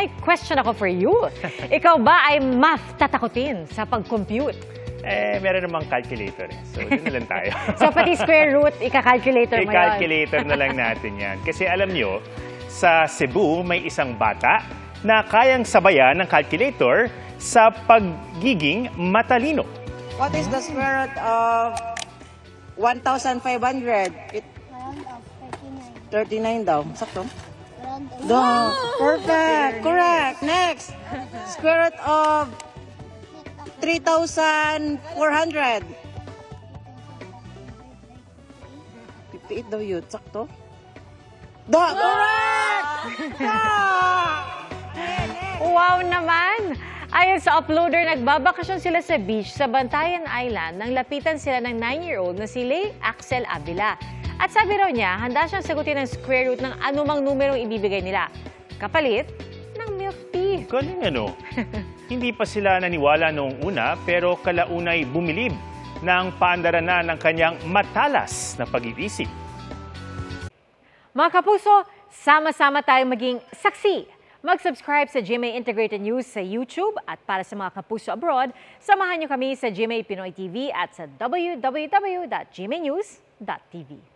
may question ako for you. Ikaw ba ay math tatakutin sa pag-compute? Meron namang calculator So, doon na lang tayo. So, pati square root, ika-calculator mo yun? I-calculator na lang natin yan. Kasi alam nyo, sa Cebu, may isang bata na kayang sabayan ng calculator sa pagiging matalino. What is the square root of 1,500? Round of 39. 39 daw. Sakto? Daw. Perfect. Correct. Next. Square root of 3,400. 58 daw yun. Sakto? Daw. Correct! Wow naman! Ayon sa uploader, nagbabakasyon sila sa beach sa Bantayan Island nang lapitan sila ng 9-year-old na si Lay Axel Avila. At sabi raw niya, handa siyang sagutin ang square root ng anumang numerong ibibigay nila. Kapalit ng milk tea. Galing ano? Hindi pa sila naniwala noong una pero kalaunay bumilib ng paandaranan ng kanyang matalas na pag-iisip. Mga kapuso, sama-sama tayong maging saksi. Mag-subscribe sa GMA Integrated News sa YouTube at para sa mga kapuso abroad, samahan niyo kami sa GMA Pinoy TV at sa www.gmanews.tv.